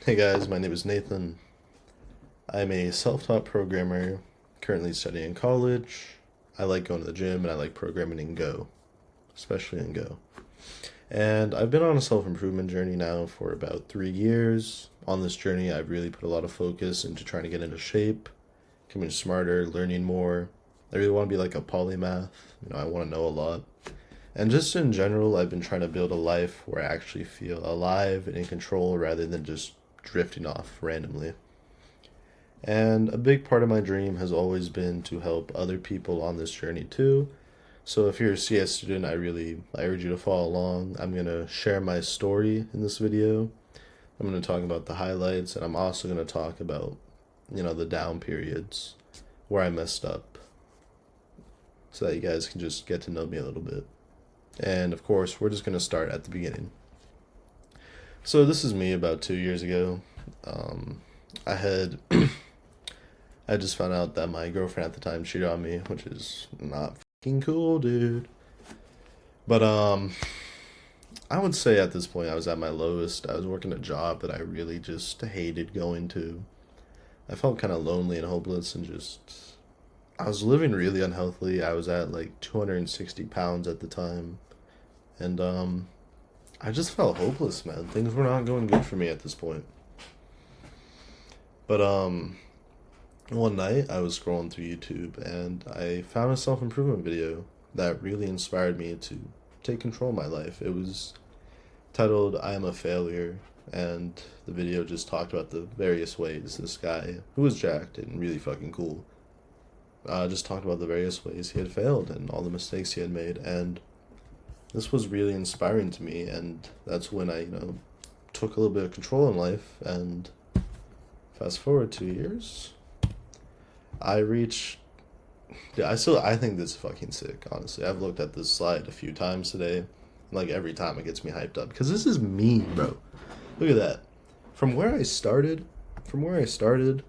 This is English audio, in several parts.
Hey guys, my name is Nathan. I'm a self-taught programmer currently studying in college. I like going to the gym and I like programming in Go, especially in Go. And I've been on a self-improvement journey now for about 3 years. On this journey, I've really put a lot of focus into trying to get into shape, becoming smarter, learning more. I really want to be like a polymath. I want to know a lot. And just in general, I've been trying to build a life where I actually feel alive and in control rather than just drifting off randomly. And a big part of my dream has always been to help other people on this journey too. So if you're a CS student, I urge you to follow along. I'm going to share my story in this video. I'm going to talk about the highlights, and I'm also going to talk about, the down periods where I messed up so that you guys can just get to know me a little bit. And of course, we're just going to start at the beginning. So this is me about 2 years ago. I had I just found out that my girlfriend at the time cheated on me, which is not fucking cool, dude. But I would say at this point I was at my lowest. I was working a job that I really just hated going to. I felt kind of lonely and hopeless and just I was living really unhealthily. I was at like 260 pounds at the time. And I just felt hopeless, man. Things were not going good for me at this point. But one night I was scrolling through YouTube and I found a self improvement video that really inspired me to take control of my life. It was titled I Am a Failure, and the video just talked about the various ways this guy, who was jacked and really fucking cool, just talked about the various ways he had failed and all the mistakes he had made. And this was really inspiring to me, and that's when I, took a little bit of control in life. And fast forward 2 years, I reached. Dude, I think this is fucking sick. Honestly, I've looked at this slide a few times today. Like every time, it gets me hyped up because this is me, bro. Look at that. From where I started, from where I started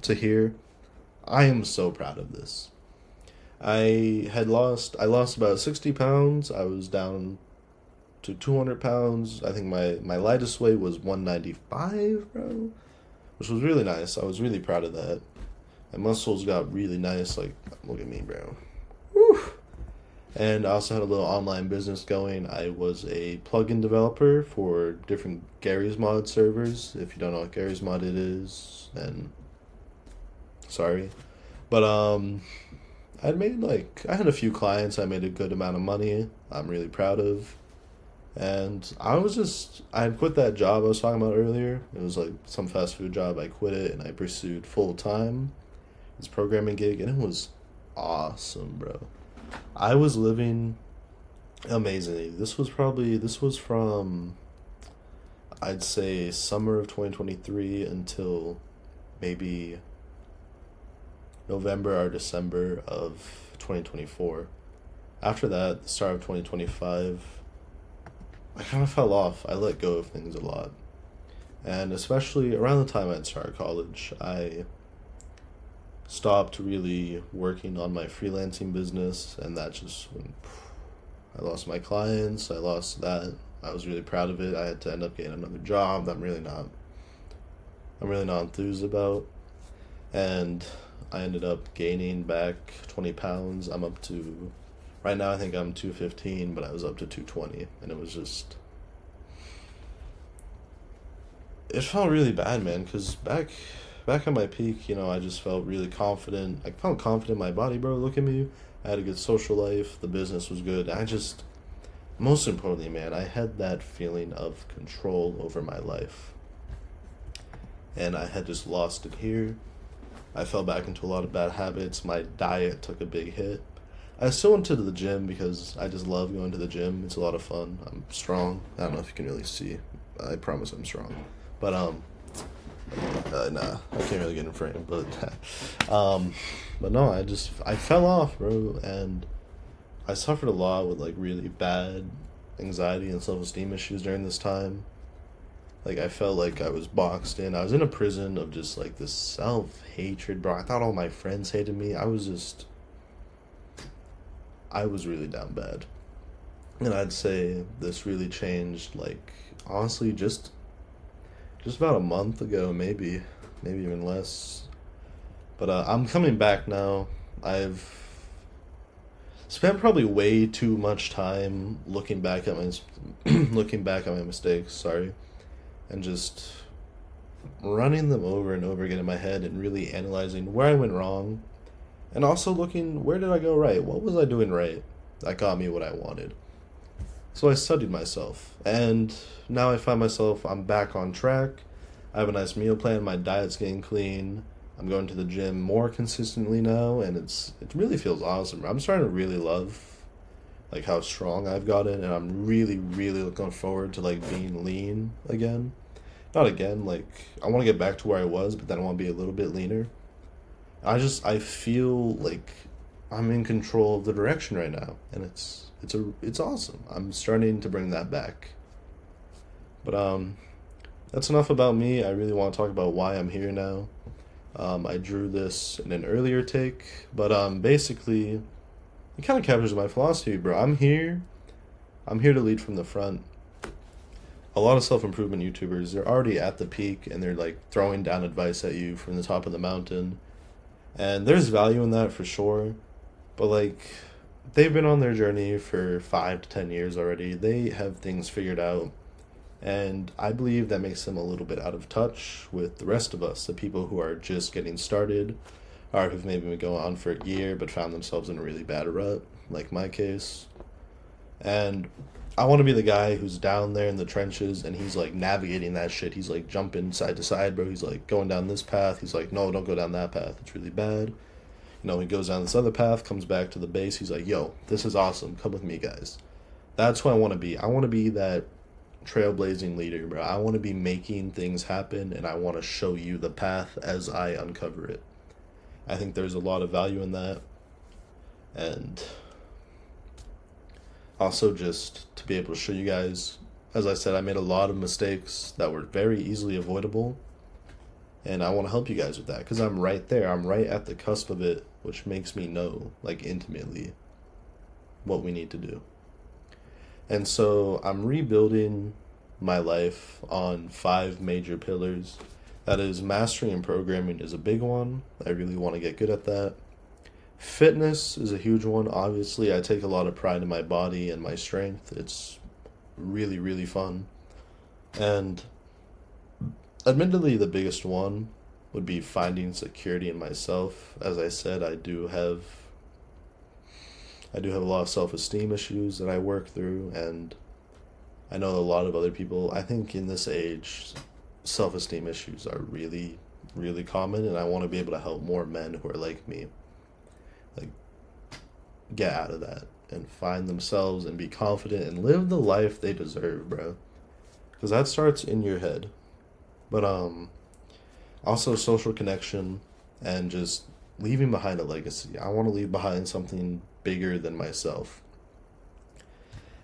to here, I am so proud of this. I lost about 60 pounds. I was down to 200 pounds. I think my lightest weight was 195, bro, which was really nice. I was really proud of that. My muscles got really nice. Like, look at me, bro. Woo. And I also had a little online business going. I was a plugin developer for different Gary's Mod servers. If you don't know what Gary's Mod it is, then sorry. But I had a few clients. I made a good amount of money. I'm really proud of. And I had quit that job I was talking about earlier. It was like some fast food job. I quit it and I pursued full time this programming gig, and it was awesome, bro. I was living amazingly. This was from, I'd say, summer of 2023 until maybe November or December of 2024. After that, the start of 2025, I kind of fell off. I let go of things a lot. And especially around the time I'd started college, I stopped really working on my freelancing business, and that just went. I lost my clients. I lost that. I was really proud of it. I had to end up getting another job that I'm really not enthused about. And I ended up gaining back 20 pounds. I'm up to, right now I think I'm 215, but I was up to 220. And it was just, it felt really bad, man, because back at my peak, I just felt really confident. I felt confident in my body, bro. Look at me. I had a good social life. The business was good. Most importantly, man, I had that feeling of control over my life. And I had just lost it here. I fell back into a lot of bad habits. My diet took a big hit. I still went to the gym because I just love going to the gym. It's a lot of fun. I'm strong. I don't know if you can really see. I promise I'm strong. But nah, I can't really get in frame. But no, I fell off, bro, and I suffered a lot with like really bad anxiety and self esteem issues during this time. Like I felt like I was boxed in. I was in a prison of just like this self hatred, bro. I thought all my friends hated me. I was really down bad. And I'd say this really changed, like, honestly, just just about a month ago, maybe even less. But I'm coming back now. I've spent probably way too much time looking back at my mistakes, sorry, and just running them over and over again in my head and really analyzing where I went wrong and also looking where did I go right? What was I doing right that got me what I wanted? So I studied myself and now I find myself I'm back on track. I have a nice meal plan, my diet's getting clean. I'm going to the gym more consistently now and it really feels awesome. I'm starting to really love like how strong I've gotten and I'm really really looking forward to like being lean again. Not again, like I want to get back to where I was, but then I want to be a little bit leaner. I feel like I'm in control of the direction right now, and it's awesome. I'm starting to bring that back. But that's enough about me. I really want to talk about why I'm here now. I drew this in an earlier take, but basically, it kind of captures my philosophy, bro. I'm here. I'm here to lead from the front. A lot of self-improvement YouTubers, they're already at the peak and they're like throwing down advice at you from the top of the mountain. And there's value in that for sure. But like they've been on their journey for 5 to 10 years already. They have things figured out. And I believe that makes them a little bit out of touch with the rest of us, the people who are just getting started or who've maybe been going on for a year but found themselves in a really bad rut, like my case. And I want to be the guy who's down there in the trenches and he's like navigating that shit. He's like jumping side to side, bro. He's like going down this path. He's like, no, don't go down that path. It's really bad. He goes down this other path, comes back to the base. He's like, yo, this is awesome. Come with me, guys. That's who I want to be. I want to be that trailblazing leader, bro. I want to be making things happen and I want to show you the path as I uncover it. I think there's a lot of value in that. And also just to be able to show you guys, as I said, I made a lot of mistakes that were very easily avoidable, and I want to help you guys with that because I'm right there. I'm right at the cusp of it, which makes me know like intimately what we need to do. And so I'm rebuilding my life on 5 major pillars. That is, mastering and programming is a big one. I really want to get good at that. Fitness is a huge one. Obviously, I take a lot of pride in my body and my strength. It's really, really fun. And admittedly, the biggest one would be finding security in myself. As I said, I do have a lot of self-esteem issues that I work through, and I know a lot of other people. I think in this age, self-esteem issues are really, really common, and I want to be able to help more men who are like me like get out of that and find themselves and be confident and live the life they deserve, bro, because that starts in your head. But also social connection and just leaving behind a legacy. I want to leave behind something bigger than myself,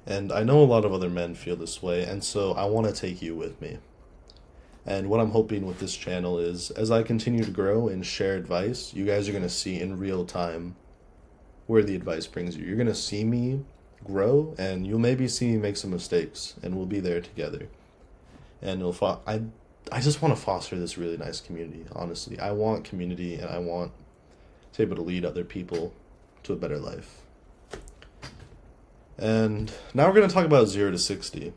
and I know a lot of other men feel this way, and so I want to take you with me. And what I'm hoping with this channel is, as I continue to grow and share advice, you guys are going to see in real time where the advice brings you. You're going to see me grow, and you'll maybe see me make some mistakes, and we'll be there together. And I just want to foster this really nice community, honestly. I want community, and I want to be able to lead other people to a better life. And now we're going to talk about 0 to 60.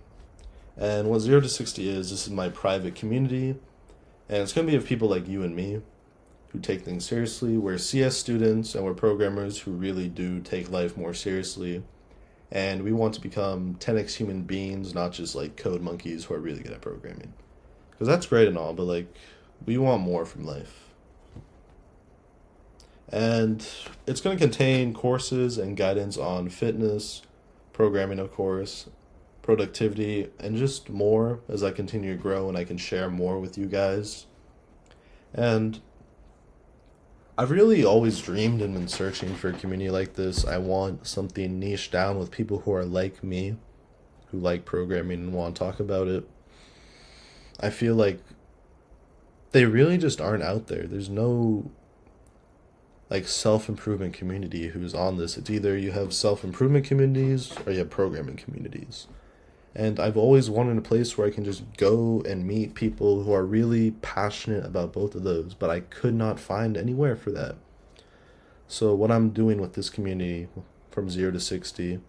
And what 0 to 60 is, this is my private community, and it's going to be of people like you and me who take things seriously. We're CS students, and we're programmers who really do take life more seriously, and we want to become 10x human beings, not just like code monkeys who are really good at programming. Because that's great and all, but like, we want more from life. And it's going to contain courses and guidance on fitness, programming, of course, productivity, and just more as I continue to grow and I can share more with you guys. And I've really always dreamed and been searching for a community like this. I want something niche down with people who are like me, who like programming and want to talk about it. I feel like they really just aren't out there. There's no like self-improvement community who's on this. It's either you have self-improvement communities or you have programming communities. And I've always wanted a place where I can just go and meet people who are really passionate about both of those, but I could not find anywhere for that. So, what I'm doing with this community from 0 to 60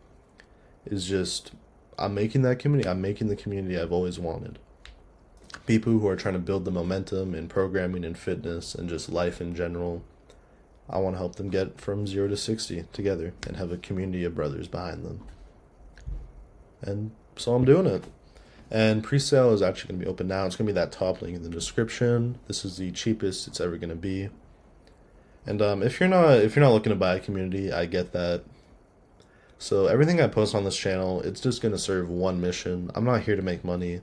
is just I'm making that community, I'm making the community I've always wanted. People who are trying to build the momentum in programming and fitness and just life in general. I want to help them get from 0 to 60 together and have a community of brothers behind them. And so I'm doing it. And pre-sale is actually going to be open now. It's going to be that top link in the description. This is the cheapest it's ever going to be. And if you're not looking to buy a community, I get that. So everything I post on this channel, it's just going to serve one mission. I'm not here to make money.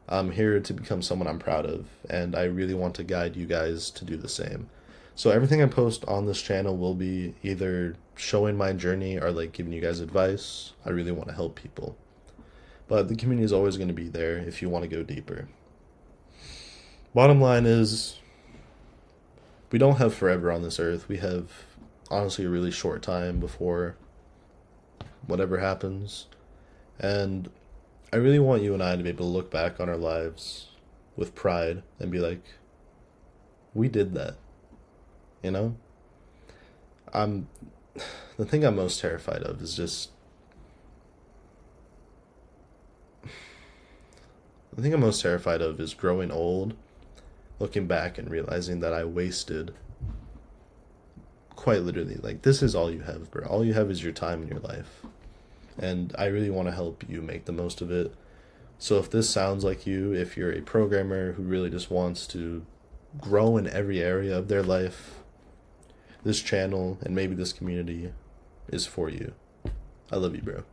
I'm here to become someone I'm proud of, and I really want to guide you guys to do the same. So everything I post on this channel will be either showing my journey or like giving you guys advice. I really want to help people. But the community is always going to be there if you want to go deeper. Bottom line is, we don't have forever on this earth. We have, honestly, a really short time before whatever happens. And I really want you and I to be able to look back on our lives with pride and be like, we did that. You know? The thing I'm most terrified of is just, the thing I'm most terrified of is growing old, looking back and realizing that I wasted, quite literally, like, this is all you have, bro. All you have is your time in your life. And I really want to help you make the most of it. So if this sounds like you, if you're a programmer who really just wants to grow in every area of their life, this channel and maybe this community is for you. I love you, bro.